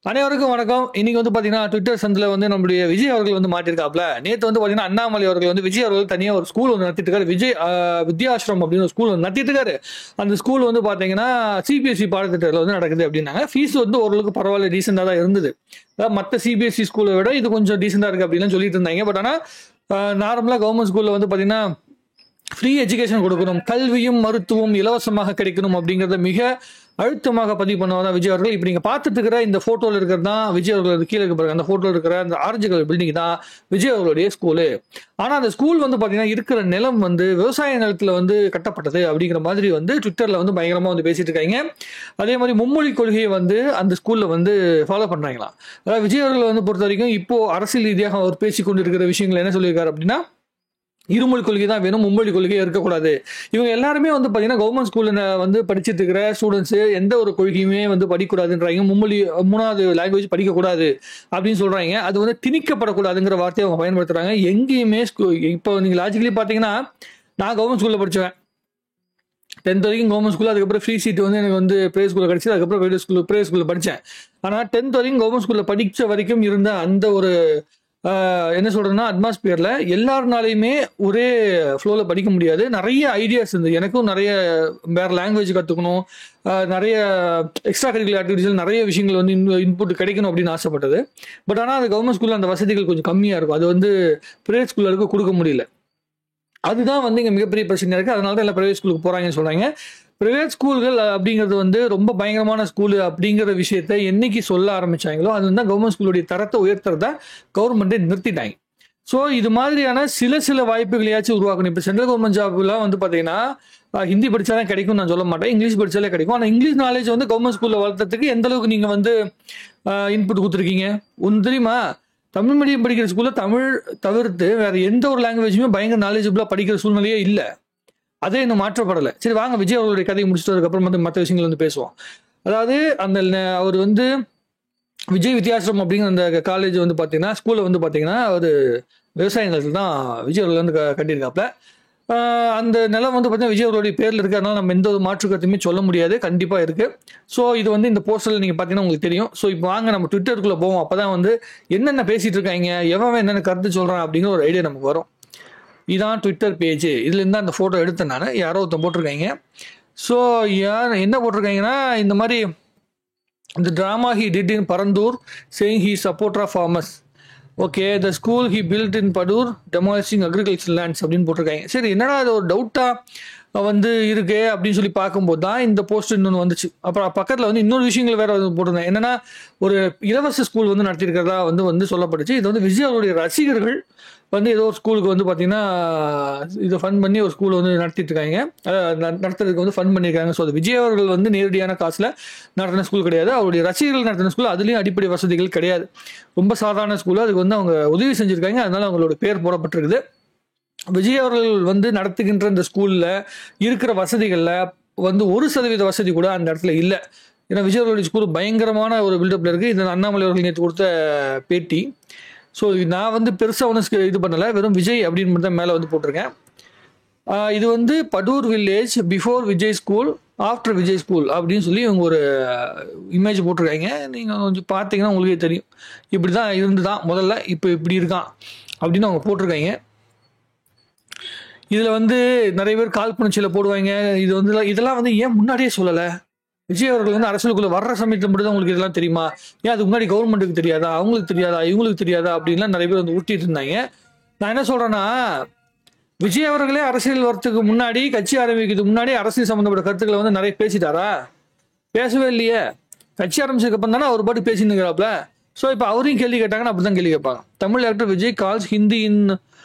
அனைவருக்கும் வணக்கம். இன்னைக்கு வந்து பாத்தீங்கன்னா ட்விட்டர் சந்தில வந்து நம்முடைய விஜய் அவர்கள் வந்து மாட்டிருக்காப்ல. நேத்து வந்து பாத்தீங்கன்னா அண்ணாமலை அவர்கள் வந்து விஜய் அவர்கள் தனியா ஒரு ஸ்கூல் வந்து நடத்திட்டு இருக்காரு. விஜய் வித்யாஷ்ரம் அப்படின்னு ஒரு ஸ்கூல் வந்து நடத்திட்டு இருக்காரு. அந்த ஸ்கூல் வந்து பாத்தீங்கன்னா சிபிஎஸ்இ பாடத்திட்டத்தில் வந்து நடக்குது அப்படின்னாங்க. ஃபீஸ் வந்து ஓரளவுக்கு பரவாயில்ல, டீசெண்டா தான் இருந்தது. மற்ற சிபிஎஸ்இ ஸ்கூலை விட இது கொஞ்சம் டீசெண்டா இருக்கு அப்படின்னு சொல்லிட்டு இருந்தாங்க. பட் ஆனா நார்மலா கவர்மெண்ட் ஸ்கூல்ல வந்து பாத்தீங்கன்னா ஃப்ரீ எஜுகேஷன் கொடுக்கணும், கல்வியும் மருத்துவம் இலவசமாக கிடைக்கணும் அப்படிங்கறத மிக அழுத்தமாக பதிவு பண்ணுவாங்க விஜய் அவர்கள். இப்ப நீங்க பார்த்துட்டு இருக்கிற இந்த போட்டோல இருக்கிறது தான் விஜய் அவர்கள் கீழே இருக்க பாருங்க. அந்த போட்டோல இருக்கிற அந்த ஆரஞ்சு கலர் பில்டிங் தான் விஜய் அவர்களுடைய ஸ்கூலு. ஆனா அந்த ஸ்கூல் வந்து பாத்தீங்கன்னா இருக்கிற நிலம் வந்து விவசாய நிலத்துல வந்து கட்டப்பட்டது அப்படிங்கிற மாதிரி வந்து ட்விட்டர்ல வந்து பயங்கரமா வந்து பேசிட்டு இருக்காங்க. அதே மாதிரி மும்மொழி கொள்கையை வந்து அந்த ஸ்கூல்ல வந்து ஃபாலோ பண்றாங்களாம். அதாவது விஜய் அவர்கள் வந்து பொறுத்த வரைக்கும் இப்போ அரசியல் ரீதியாக அவர் பேசிக் கொண்டிருக்கிற விஷயங்கள் என்ன சொல்லியிருக்காரு அப்படின்னா, இருமொழி கொள்கை தான் வேணும், மும்மொழி கொள்கை இருக்கக்கூடாது. இவங்க எல்லாருமே வந்து பாத்தீங்கன்னா கவர்மெண்ட் ஸ்கூல்ல வந்து படிச்சுட்டு இருக்கிற ஸ்டூடெண்ட்ஸ் எந்த ஒரு கொள்கையுமே வந்து படிக்கக்கூடாதுன்றாங்க. மும்மொழி மூணாவது லாங்குவேஜ் படிக்கக்கூடாது அப்படின்னு சொல்றாங்க. அது வந்து திணிக்கப்படக்கூடாதுங்கிற வார்த்தையை அவங்க பயன்படுத்துறாங்க. எங்கேயுமே இப்போ நீங்க லாஜிக்கலி பாத்தீங்கன்னா, நான் கவர்மெண்ட் ஸ்கூல்ல படிச்சேன். 10th வரைக்கும் கவர்மெண்ட் ஸ்கூல், அதுக்கப்புறம் ஃப்ரீ சீட் வந்து எனக்கு வந்து பிரைவேட் ஸ்கூல்ல கிடைச்சது. அதுக்கப்புறம் பிரைவேட் ஸ்கூல்ல படிச்சேன். ஆனா 10th வரைக்கும் கவர்மெண்ட் ஸ்கூல்ல படிச்ச வரைக்கும் இருந்த அந்த ஒரு என்ன சொல்றேன்னா அட்மாஸ்பியர்ல எல்லாருனாலையுமே ஒரே ஃப்ளோல படிக்க முடியாது. நிறைய ஐடியாஸ் இருந்தது. எனக்கும் நிறைய வேற லாங்குவேஜ் கத்துக்கணும், நிறைய எக்ஸ்ட்ரா கரிக்குலர் ஆக்டிவிட்டிஸ், நிறைய விஷயங்கள் வந்து இன்புட் கிடைக்கணும் அப்படின்னு ஆசைப்பட்டது. பட் ஆனால் அது கவர்மெண்ட் ஸ்கூல்ல அந்த வசதிகள் கொஞ்சம் கம்மியா இருக்கும். அது வந்து பிரைவேட் ஸ்கூல்ல இருக்க கொடுக்க முடியல. அதுதான் வந்து இங்க மிகப்பெரிய பிரச்சனையா இருக்கு. அதனால தான் எல்லாம் பிரைவேட் ஸ்கூலுக்கு போறாங்கன்னு சொல்றாங்க. பிரைவேட் ஸ்கூல்கள் அப்படிங்கிறது வந்து ரொம்ப பயங்கரமான ஸ்கூல் அப்படிங்கிற விஷயத்த என்னைக்கு சொல்ல ஆரம்பிச்சாங்களோ அது வந்து கவர்மெண்ட் ஸ்கூலுடைய தரத்தை உயர்த்துறத கவர்மெண்ட்டே நிறுத்திட்டாங்க. ஸோ இது மாதிரியான சில வாய்ப்புகளையாச்சும் உருவாக்கணும். இப்போ சென்ட்ரல் கவர்மெண்ட் ஜாப்லாம் வந்து பார்த்தீங்கன்னா ஹிந்தி படிச்சாதான் கிடைக்கும் நான் சொல்ல மாட்டேன், இங்கிலீஷ் படிச்சாலே கிடைக்கும். ஆனால் இங்கிலீஷ் நாலேஜ் வந்து கவர்மெண்ட் ஸ்கூலில் வளர்த்ததுக்கு எந்த அளவுக்கு நீங்கள் வந்து இன்புட் கொடுத்துருக்கீங்க ஒன்று தெரியுமா? தமிழ் மீடியம் படிக்கிற ஸ்கூல்ல தமிழ் தவிர்த்து வேற எந்த ஒரு லாங்குவேஜுமே பயங்கர நாலேஜபிளா படிக்கிற சூழ்நிலையே இல்லை. அதே இன்னும் மாற்றப்படலை. சரி வாங்க விஜய் அவர்களுடைய கதையை முடிச்சுட்டு அதுக்கப்புறம் வந்து மற்ற விஷயங்கள் வந்து பேசுவோம். அதாவது அந்த அவர் வந்து விஜய் வித்யாசிரம் அப்படிங்கிற அந்த காலேஜ் வந்து பார்த்தீங்கன்னா ஸ்கூலில் வந்து பார்த்தீங்கன்னா அவர் விவசாய நிலத்தில் தான் விஜய் அவர்கள் வந்து கட்டியிருக்காப்ல. அந்த நிலம் வந்து பார்த்தீங்கன்னா விஜய் அவர்களுடைய பேரில் இருக்கிறதுனால நம்ம எந்த ஒரு மாற்று கருத்துமே சொல்ல முடியாது, கண்டிப்பாக இருக்கு. ஸோ இது வந்து இந்த போஸ்டரில் நீங்கள் பார்த்தீங்கன்னா உங்களுக்கு தெரியும். ஸோ இப்போ வாங்க நம்ம ட்விட்டருக்குள்ளே போவோம். அப்போ தான் வந்து என்னென்ன பேசிட்டு இருக்காங்க, எவன் என்னென்ன கருத்து சொல்கிறான் அப்படிங்கிற ஒரு ஐடியா நமக்கு வரும். இதான் ட்விட்டர் பேஜ். இதுலேருந்து அந்த ஃபோட்டோ எடுத்தேன் நான். யாரோ ஒருத்தன் போட்டிருக்காங்க. ஸோ யார் என்ன போட்டிருக்காங்கன்னா, இந்த மாதிரி இந்த drama he did in Parandur saying he support of farmers. Okay, the school he built in Padur demolishing agriculture lands அப்படின்னு போட்டிருக்காங்க. சரி என்னடா அது ஒரு டவுட்டா வந்து இருக்கு அப்படின்னு சொல்லி பார்க்கும்போது தான் இந்த போஸ்ட் இன்னொன்று வந்துச்சு. அப்புறம் பக்கத்தில் வந்து இன்னொரு விஷயங்கள் வேற போட்டிருந்தேன். என்னன்னா ஒரு இலவச ஸ்கூல் வந்து நடத்திருக்கிறதா வந்து சொல்லப்பட்டுச்சு. இது வந்து விஜய் அவருடைய ரசிகர்கள் வந்து ஏதோ ஒரு ஸ்கூலுக்கு வந்து பார்த்தீங்கன்னா இதை ஃபண்ட் பண்ணி ஒரு ஸ்கூல் வந்து நடத்திட்டு இருக்காங்க, நடத்துறதுக்கு வந்து ஃபண்ட் பண்ணியிருக்காங்க. ஸோ அது விஜய் அவர்கள் வந்து நேரடியான காசில் நடத்தின ஸ்கூல் கிடையாது, அவருடைய ரசிகர்கள் நடத்தின ஸ்கூல். அதுலேயும் அடிப்படை வசதிகள் கிடையாது, ரொம்ப சாதாரண ஸ்கூல். அதுக்கு வந்து அவங்க உதவி செஞ்சுருக்காங்க, அதனால அவங்களோட பேர் போடப்பட்டிருக்குது. விஜய் அவர்கள் வந்து நடத்துகின்ற இந்த ஸ்கூலில் இருக்கிற வசதிகளில் வந்து 1% வசதி கூட அந்த இடத்துல இல்லை. ஏன்னா விஜய் அவர்களுடைய ஸ்கூல் பயங்கரமான ஒரு பில்டப்பில் இருக்குது. இது அண்ணாமலை அவர்கள் நேற்று கொடுத்த பேட்டி. ஸோ நான் வந்து பெருசாக ஒன்றும் இது பண்ணலை, வெறும் விஜய் அப்படின்னு மட்டும் தான் மேலே வந்து போட்டிருக்கேன். இது வந்து Padur village before Vijay school after Vijay school அப்படின்னு சொல்லி இவங்க ஒரு இமேஜ் போட்டிருக்காங்க. நீங்கள் கொஞ்சம் பார்த்தீங்கன்னா உங்களுக்கே தெரியும். இப்படி தான் இருந்து தான் முதல்ல, இப்போ இப்படி இருக்கான் அப்படின்னு அவங்க போட்டிருக்காங்க. இதில் வந்து நிறைய பேர் காழ்ப்புணர்ச்சியில் போடுவாங்க. இது வந்து இதெல்லாம் வந்து ஏன் முன்னாடியே சொல்லலை? விஜய் அவர்கள் வந்து அரசியலுக்குள்ள வர்ற சமயத்தில் மட்டும் தான் உங்களுக்கு இதெல்லாம் தெரியுமா? ஏன் அதுக்கு முன்னாடி கவர்மெண்ட்டுக்கு தெரியாதா, அவங்களுக்கு தெரியாதா, இவங்களுக்கு தெரியாதா அப்படின்லாம் நிறைய பேர் வந்து ஊட்டிட்டு இருந்தாங்க. நான் என்ன சொல்றேன்னா, விஜய் அவர்களே அரசியல் வரத்துக்கு முன்னாடி, கட்சி ஆரம்பிக்கிறதுக்கு முன்னாடி அரசியல் சம்பந்தப்பட்ட கருத்துக்களை வந்து நிறைய பேசிட்டாரா? பேசவே இல்லையே. கட்சி ஆரம்பிச்சதுக்கு அப்புறம் தானே அவர் பாட்டு பேசின்னு இருக்கிறாப்ல. ஸோ இப்போ அவரையும் கேள்வி கேட்டாங்கன்னா அப்படிதான் கேள்வி கேட்பாங்க. Tamil actor Vijay calls Hindi in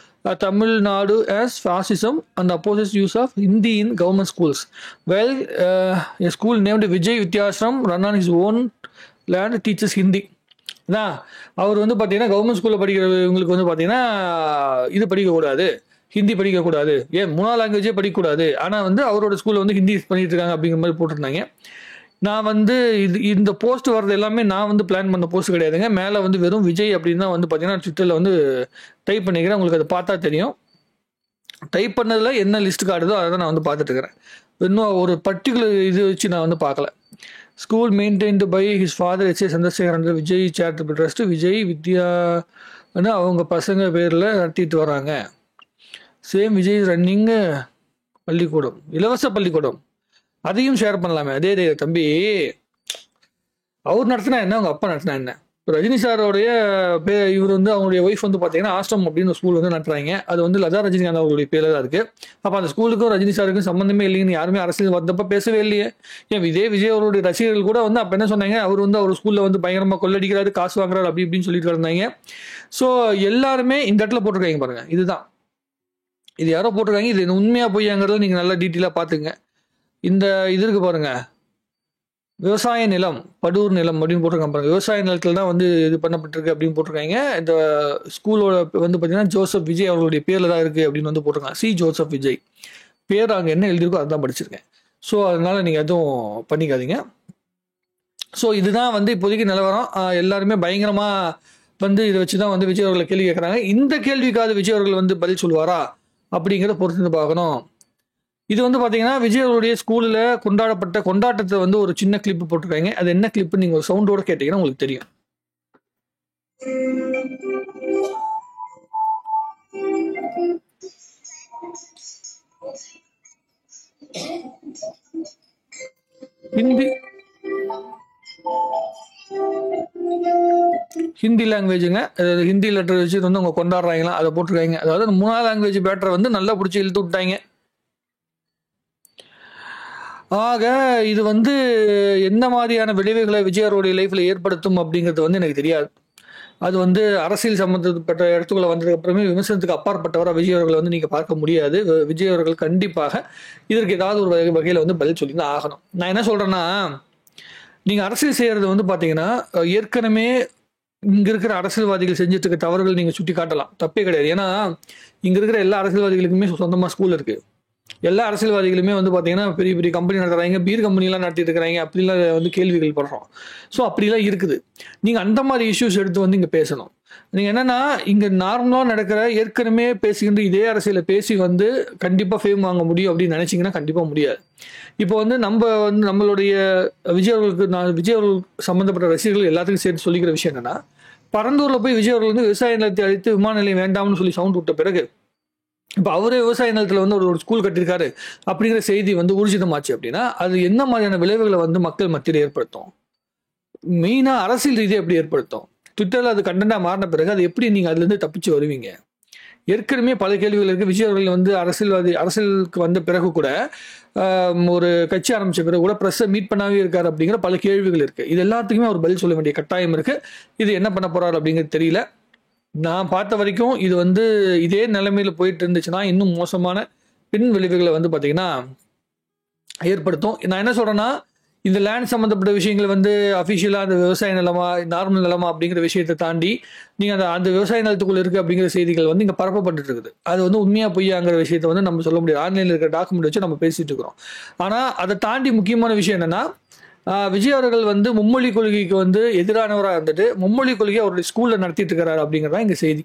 Tamil Nadu as fascism and opposes use of Hindi in government schools. Well, a school named Vijay Vidyashram run on his own land teaches Hindi. அவர் வந்து பார்த்தீங்கன்னா கவர்மெண்ட் ஸ்கூலில் படிக்கிறவங்களுக்கு வந்து பார்த்தீங்கன்னா இது படிக்கக்கூடாது, ஹிந்தி படிக்கக்கூடாது, ஏன் 3ஆவது லாங்குவேஜே படிக்கக்கூடாது. ஆனால் வந்து அவரோட ஸ்கூலில் வந்து ஹிந்தி பண்ணிட்டு இருக்காங்க அப்படிங்கிற மாதிரி போட்டிருந்தாங்க. நான் வந்து இந்த போஸ்ட் வர்றது எல்லாமே நான் வந்து பிளான் பண்ண போஸ்ட் கிடையாதுங்க. மேலே வந்து வெறும் விஜய் அப்படின்னு தான் வந்து பார்த்தீங்கன்னா ட்விட்டரில் வந்து டைப் பண்ணிக்கிறேன். உங்களுக்கு அதை பார்த்தா தெரியும். டைப் பண்ணதில் என்ன லிஸ்ட் காட்டுதோ அதை தான் நான் வந்து பார்த்துட்டு இருக்கிறேன். இன்னும் ஒரு பர்டிகுலர் இது வச்சு நான் வந்து பார்க்கல. School maintained by his father H A Chandrasekhar and Vijay charitable trust Vijay Vidya அவங்க பசங்க பேரில் நடத்திட்டு வராங்க. சேம் விஜய் ரன்னிங் பள்ளிக்கூடம், இலவச பள்ளிக்கூடம், அதையும் ஷேர் பண்ணலாமே. அதே தம்பி, அவர் நடத்தினா என்ன, அவங்க அப்பா நடத்தினா என்ன? ரஜினி சாரோடைய இவர் வந்து அவங்களுடைய ஒய்ஃப் வந்து பார்த்தீங்கன்னா ஆஸ்ட்ரம் அப்படின்னு ஒரு ஸ்கூல் வந்து நடத்துறாங்க. அது வந்து லதா ரஜினிகாந்த் அவங்களுடைய பேரில் தான் இருக்கு. அப்போ அந்த ஸ்கூலுக்கும் ரஜினி சாருக்கும் சம்மந்தமே இல்லைங்கன்னு யாருமே அரசியல் வந்தப்ப பேசவே இல்லையே. ஏன் இதே விஜய் அவருடைய ரசிகர்கள் கூட வந்து அப்போ என்ன சொன்னாங்க, அவர் வந்து அவர் ஸ்கூலில் வந்து பயங்கரமாக கொள்ளடிக்கிறாரு, காசு வாங்குறாரு அப்படி இப்படின்னு சொல்லிட்டு இருந்தாங்க. ஸோ எல்லாருமே இந்த இடத்துல போட்டிருக்காங்க பாருங்க. இதுதான், இது யாரோ போட்டிருக்காங்க. இது உண்மையாக பொய்யாங்கிறத நீங்கள் நல்லா டீட்டெயிலாக பார்த்துங்க. இந்த இது இருக்கு பாருங்க, விவசாய நிலம், படூர் நிலம் அப்படின்னு போட்டிருக்காங்க பாருங்க. விவசாய நிலத்தில் தான் வந்து இது பண்ணப்பட்டிருக்கு அப்படின்னு போட்டிருக்காங்க. இந்த ஸ்கூலோட வந்து பார்த்தீங்கன்னா ஜோசப் விஜய் அவர்களுடைய பேரில் தான் இருக்குது அப்படின்னு வந்து போட்டிருக்காங்க. சி ஜோசப் விஜய் பேர் அங்கே என்ன எழுதியிருக்கோ அதுதான் படிச்சிருக்கேன். ஸோ அதனால நீங்கள் எதுவும் பண்ணிக்காதீங்க. ஸோ இதுதான் வந்து இப்போதைக்கு நிலவரம். எல்லாருமே பயங்கரமாக வந்து இதை வச்சு தான் வந்து விஜய் அவர்களை கேள்வி கேட்குறாங்க. இந்த கேள்விக்காவது விஜய் அவர்கள் வந்து பதில் சொல்லுவாரா அப்படிங்கிறத பொறுத்து பார்க்கணும். இது வந்து பார்த்தீங்கன்னா விஜய் அவருடைய ஸ்கூலில் கொண்டாடப்பட்ட கொண்டாட்டத்தை வந்து ஒரு சின்ன கிளிப்பு போட்டிருக்காங்க. அது என்ன கிளிப்பு நீங்கள் ஒரு சவுண்டோட கேட்டீங்கன்னா உங்களுக்கு தெரியும். ஹிந்தி லாங்குவேஜுங்க. அதாவது ஹிந்தி லெட்டர் வச்சு வந்து அவங்க கொண்டாடுறாங்களா அதை போட்டிருக்காங்க. அதாவது 3ஆவது லாங்குவேஜ் பேட்டரை வந்து நல்லா பிடிச்சி இழுத்து விட்டாங்க. ஆக இது வந்து என்ன மாதிரியான விளைவுகளை விஜய் அவருடைய லைஃப்ல ஏற்படுத்தும் அப்படிங்கிறது வந்து எனக்கு தெரியாது. அது வந்து அரசியல் சம்பந்தப்பட்ட இடத்துக்குள்ள வந்ததுக்கு அப்புறமே விமர்சனத்துக்கு அப்பாற்பட்டவராக விஜய் அவர்களை வந்து நீங்க பார்க்க முடியாது. விஜய் அவர்கள் கண்டிப்பாக இதற்கு ஏதாவது ஒரு வகையில வந்து பதில் சொல்லி தான் ஆகணும். நான் என்ன சொல்றேன்னா, நீங்க அரசியல் செய்யறது வந்து பாத்தீங்கன்னா ஏற்கனவே இங்க இருக்கிற அரசியல்வாதிகள் செஞ்சுட்டு இருக்க தவறுகள் நீங்க சுட்டி காட்டலாம், தப்பே கிடையாது. ஏன்னா இங்க இருக்கிற எல்லா அரசியல்வாதிகளுக்குமே சொந்தமா ஸ்கூல் இருக்கு. எல்லா அரசியல்வாதிகளுமே வந்து பார்த்தீங்கன்னா பெரிய பெரிய கம்பெனி நடத்துறாங்க, பீர் கம்பெனிலாம் நடத்திட்டு இருக்கிறாங்க, அப்படிலாம் வந்து கேள்விகள் படுறோம். ஸோ அப்படிலாம் இருக்குது. நீங்கள் அந்த மாதிரி இஷ்யூஸ் எடுத்து வந்து இங்கே பேசணும். நீங்கள் என்னன்னா இங்கே நார்மலாக நடக்கிற ஏற்கனவே பேசிக்கிட்டு இதே அரசியலை பேசி வந்து கண்டிப்பாக ஃபேம் வாங்க முடியும் அப்படின்னு நினைச்சிங்கன்னா கண்டிப்பாக முடியாது. இப்போ வந்து நம்மளுடைய விஜய் அவர்கள் சம்மந்தப்பட்ட ரசிகர்கள் எல்லாத்துக்கும் சேர்த்து சொல்லிக்கிற விஷயம் என்னன்னா, பரந்தூரில் போய் விஜய் அவர்கள் வந்து விவசாய நிலத்தை அழித்து விமான நிலையம் வேண்டாம்னு சொல்லி சவுண்ட் விட்ட பிறகு இப்போ அவரே விவசாய நிலத்தில் வந்து ஒரு ஸ்கூல் கட்டியிருக்காரு அப்படிங்கிற செய்தி வந்து ஊர்ஜிதமாச்சு அப்படின்னா அது என்ன மாதிரியான விளைவுகளை வந்து மக்கள் மத்தியில் ஏற்படுத்தும்? மெயினாக அரசியல் ரீதியாக எப்படி ஏற்படுத்தும்? ட்விட்டரில் அது கண்டென்ட்டாக மாறின பிறகு அது எப்படி நீங்கள் அதுலேருந்து தப்பிச்சு வருவீங்க? ஏற்கனவே பல கேள்விகள் இருக்குது. விஜய் அவர்கள் வந்து அரசியலுக்கு வந்த பிறகு கூட ஒரு கட்சி ஆரம்பித்த பிறகு கூட ப்ரெஸ்ஸை மீட் பண்ணாவே இருக்காரு அப்படிங்கிற பல கேள்விகள் இருக்குது. இது எல்லாத்துக்குமே அவர் பதில் சொல்ல வேண்டிய கட்டாயம் இருக்குது. இது என்ன பண்ண போகிறார் அப்படிங்கிறது தெரியல. நான் பார்த்த வரைக்கும் இது வந்து இதே நிலைமையில போயிட்டு இருந்துச்சுன்னா இன்னும் மோசமான பின் விளைவுகளை வந்து பார்த்தீங்கன்னா ஏற்படுத்தும். நான் என்ன சொல்றேன்னா, இந்த லேண்ட் சம்மந்தப்பட்ட விஷயங்கள் வந்து அஃபிஷியலாக அந்த விவசாய நிலமா நார்மல் நிலமா அப்படிங்கிற விஷயத்தை தாண்டி நீங்கள் அந்த விவசாய நிலத்துக்குள்ள இருக்கு அப்படிங்கிற செய்திகள் வந்து இங்கே பரப்பப்பட்டு இருக்குது. அது வந்து உண்மையா பொய்யாங்கிற விஷயத்தை வந்து நம்ம சொல்ல முடியாது. ஆன்லைனில் இருக்கிற டாக்குமெண்ட் வச்சு நம்ம பேசிட்டு இருக்கிறோம். ஆனால் அதை தாண்டி முக்கியமான விஷயம் என்னன்னா, விஜய் அவர்கள் வந்து மும்மொழி கொள்கைக்கு வந்து எதிரானவராக இருந்துட்டு மும்மொழி கொள்கையை அவருடைய ஸ்கூலில் நடத்திட்டு இருக்கிறாரு அப்படிங்கிறதா இங்கே செய்தி.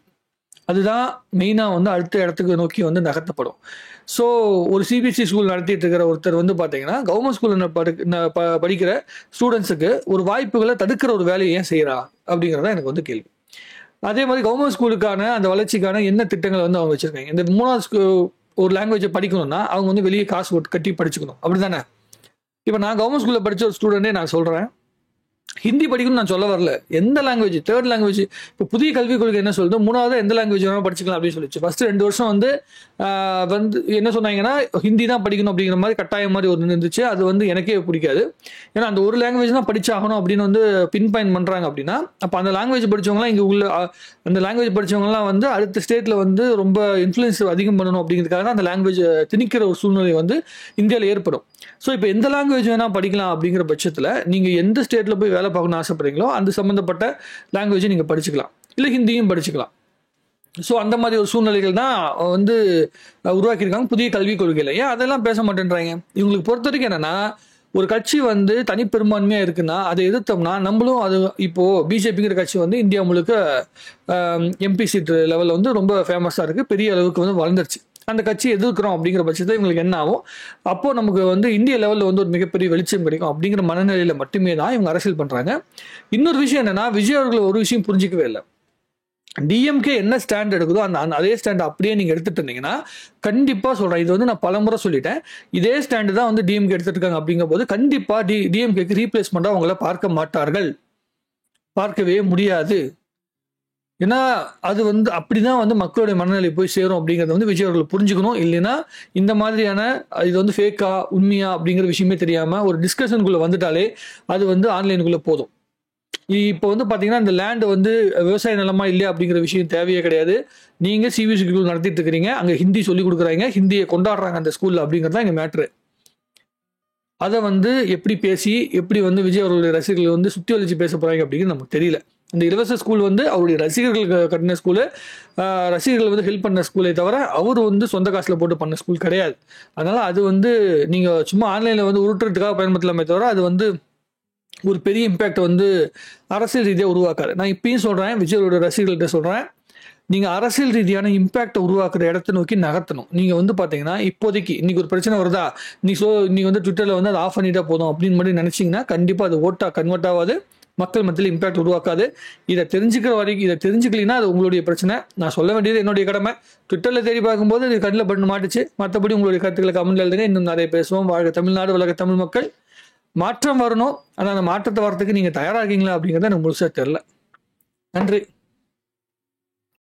அதுதான் மெயினாக வந்து அடுத்த இடத்துக்கு நோக்கி வந்து நகர்த்தப்படும். ஸோ ஒரு சிபிஎஸ்சி ஸ்கூல் நடத்திட்டு இருக்கிற ஒருத்தர் வந்து பார்த்தீங்கன்னா கவர்மெண்ட் ஸ்கூலில் படிக்கிற ஸ்டூடெண்ட்ஸுக்கு ஒரு வாய்ப்புகளை தடுக்கிற ஒரு வேலையை ஏன் செய்கிறா அப்படிங்கிறதா எனக்கு வந்து கேள்வி. அதே மாதிரி கவர்மெண்ட் ஸ்கூலுக்கான அந்த வளர்ச்சிக்கான என்ன திட்டங்களை வந்து அவங்க வச்சுருக்காங்க? இந்த 3வது ஒரு லாங்குவேஜை படிக்கணும்னா அவங்க வந்து வெளியே காசு கட்டி படிச்சுக்கணும், அப்படி தானே? இப்போ நான் கவர்மெண்ட் ஸ்கூலில் படித்த ஒரு ஸ்டூடெண்டே நான் சொல்கிறேன், ஹிந்தி படிக்கணும்னு நான் சொல்ல வரல. எந்த லாங்குவேஜ், 3rd லாங்குவேஜ், இப்போ புதிய கல்விக் கொள்கை என்ன சொல்லுது, 3வது எந்த லாங்குவேஜ் வேணாலும் படிச்சுக்கலாம் அப்படின்னு சொல்லிச்சு. ஃபர்ஸ்ட் 2 வருஷம் வந்து என்ன சொன்னாங்கன்னா ஹிந்தி தான் படிக்கணும் அப்படிங்கிற மாதிரி கட்டாயம் மாதிரி ஒரு இருந்துச்சு. அது வந்து எனக்கே பிடிக்காது. ஏன்னா அந்த ஒரு லாங்குவேஜ் தான் படிச்சாகணும் அப்படின்னு வந்து பின் பாயிண்ட் பண்ணுறாங்க அப்படின்னா அப்போ அந்த லாங்குவேஜ் படித்தவங்களாம் இங்கே உள்ள அந்த லாங்குவேஜ் படித்தவங்கலாம் வந்து அடுத்த ஸ்டேட்டில் வந்து ரொம்ப இன்ஃப்ளூயன்ஸ் அதிகம் பண்ணணும் அப்படிங்கிறதுக்காக தான் அந்த லாங்குவேஜ் திணிக்கிற ஒரு சூழ்நிலை வந்து இந்தியாவில் ஏற்படும். ஸோ இப்போ எந்த லாங்குவேஜ் வேணால் படிக்கலாம் அப்படிங்கிற பட்சத்தில் நீங்கள் எந்த ஸ்டேட்டில் போய் வேலை பார்க்கணும்னு ஆசைப்படுறீங்களோ அந்த சம்மந்தப்பட்ட லாங்குவேஜை நீங்கள் படிச்சுக்கலாம், இல்லை ஹிந்தியும் படிச்சுக்கலாம். ஸோ அந்த மாதிரி ஒரு சூழ்நிலைகள் தான் வந்து உருவாக்கியிருக்காங்க புதிய கல்விக் கொள்கையில். ஏன் அதெல்லாம் பேச மாட்டேன்றாங்க? இவங்களுக்கு பொறுத்த வரைக்கும் என்னன்னா, ஒரு கட்சி வந்து தனிப்பெரும்பான்மையாக இருக்குன்னா அதை எதிர்த்தோம்னா நம்மளும் அது இப்போது பிஜேபிங்கிற கட்சி வந்து இந்தியா முழுக்க எம்பி சீட் லெவலில் வந்து ரொம்ப ஃபேமஸாக இருக்குது, பெரிய அளவுக்கு வந்து வளர்ந்துருச்சு. அந்த கட்சி எதிர்க்கிறோம் அப்படிங்கிற பட்சத்தில் இவங்களுக்கு என்ன ஆகும், அப்போ நமக்கு வந்து இந்திய லெவலில் வந்து ஒரு மிகப்பெரிய வெளிச்சம் கிடைக்கும் அப்படிங்கிற மனநிலையில மட்டுமே தான் இவங்க அரசியல் பண்றாங்க. இன்னொரு விஷயம் என்னன்னா, விஜய் அவர்கள் ஒரு விஷயம் புரிஞ்சிக்கவே இல்லை. டிஎம்கே என்ன ஸ்டாண்ட் எடுக்குதோ அந்த அதே ஸ்டாண்ட் அப்படியே நீங்க எடுத்துட்டு இருந்தீங்கன்னா, கண்டிப்பா சொல்றேன், இது வந்து நான் பலமுறை சொல்லிட்டேன், இதே ஸ்டாண்டு தான் வந்து டிஎம்கே எடுத்துட்டு இருக்காங்க. அப்படிங்கும் போது கண்டிப்பா டிஎம்கேக்கு ரீப்ளேஸ்மெண்டா அவங்கள பார்க்க மாட்டார்கள், பார்க்கவே முடியாது. ஏன்னா அது வந்து அப்படிதான் வந்து மக்களுடைய மனநிலை போய் சேரும் அப்படிங்கறத வந்து விஜய் அவர்கள் புரிஞ்சுக்கணும். இல்லைன்னா இந்த மாதிரியான இது வந்து ஃபேக்கா உண்மையா அப்படிங்கிற விஷயமே தெரியாம ஒரு டிஸ்கஷனுக்குள்ள வந்துட்டாலே அது வந்து ஆன்லைனுக்குள்ள போதும். இப்போ வந்து பாத்தீங்கன்னா இந்த லேண்ட் வந்து விவசாய நிலமா இல்லையா அப்படிங்கிற விஷயம் தேவையே கிடையாது. நீங்க சிபிஎஸ்சி ஸ்கூல் நடத்திட்டு இருக்கிறீங்க, அங்க ஹிந்தி சொல்லி கொடுக்குறாங்க, ஹிந்தியை கொண்டாடுறாங்க அந்த ஸ்கூல்ல அப்படிங்கிறது தான் இங்க மேட்ரு. அதை வந்து எப்படி பேசி எப்படி வந்து விஜய் அவர்களுடைய ரசிகர்கள் வந்து சுத்தி வளைச்சு பேச போறாங்க அப்படிங்கிறது நமக்கு தெரியல. இந்த இலவச ஸ்கூல் வந்து அவருடைய ரசிகர்களுக்கு கட்டின ஸ்கூலு, ரசிகர்கள் வந்து ஹெல்ப் பண்ண ஸ்கூலை தவிர அவர் வந்து சொந்த காசுல போட்டு பண்ண ஸ்கூல் கிடையாது. அதனால அது வந்து நீங்க சும்மா ஆன்லைன்ல வந்து உருட்டுறதுக்காக பயன்படுத்தலாமே தவிர அது வந்து ஒரு பெரிய இம்பாக்ட் வந்து அரசியல் ரீதியாக உருவாக்காது. நான் இப்பயும் சொல்றேன், விஜயோட ரசிகர்கள்ட்ட சொல்றேன், நீங்க அரசியல் ரீதியான இம்பாக்டை உருவாக்குற இடத்தை நோக்கி நகர்த்தணும். நீங்க வந்து பாத்தீங்கன்னா இப்போதைக்கு இன்னைக்கு ஒரு பிரச்சனை வருதா, நீ வந்து ட்விட்டர்ல வந்து அதை ஆஃப் பண்ணிட்டா போதும் அப்படின்னு மட்டும் நினைச்சீங்கன்னா கண்டிப்பா அது ஓட்டா கன்வெர்ட் ஆகாது, மக்கள் மத்தியில் இம்பாக்ட் உருவாக்காது. இதை தெரிஞ்சுக்கிற வரைக்கும், இதை தெரிஞ்சுக்கலீங்கன்னா அது உங்களுடைய பிரச்சனை. நான் சொல்ல வேண்டியது என்னுடைய கடமை. ட்விட்டர்ல தேடி பார்க்கும்போது இது கண்ணில் பட்டு மாட்டுச்சு. மற்றபடி உங்களுடைய கருத்துக்களை கமெண்ட்ல எழுதுங்க. இன்னும் நிறைய பேசுவோம். வாழ்க தமிழ்நாடு, வளர்க தமிழ் மக்கள். மாற்றம் வரணும். ஆனா அந்த மாற்றத்தை வரதுக்கு நீங்க தயாராகீங்களா அப்படிங்கிறத எனக்கு முழுசா தெரியல. நன்றி.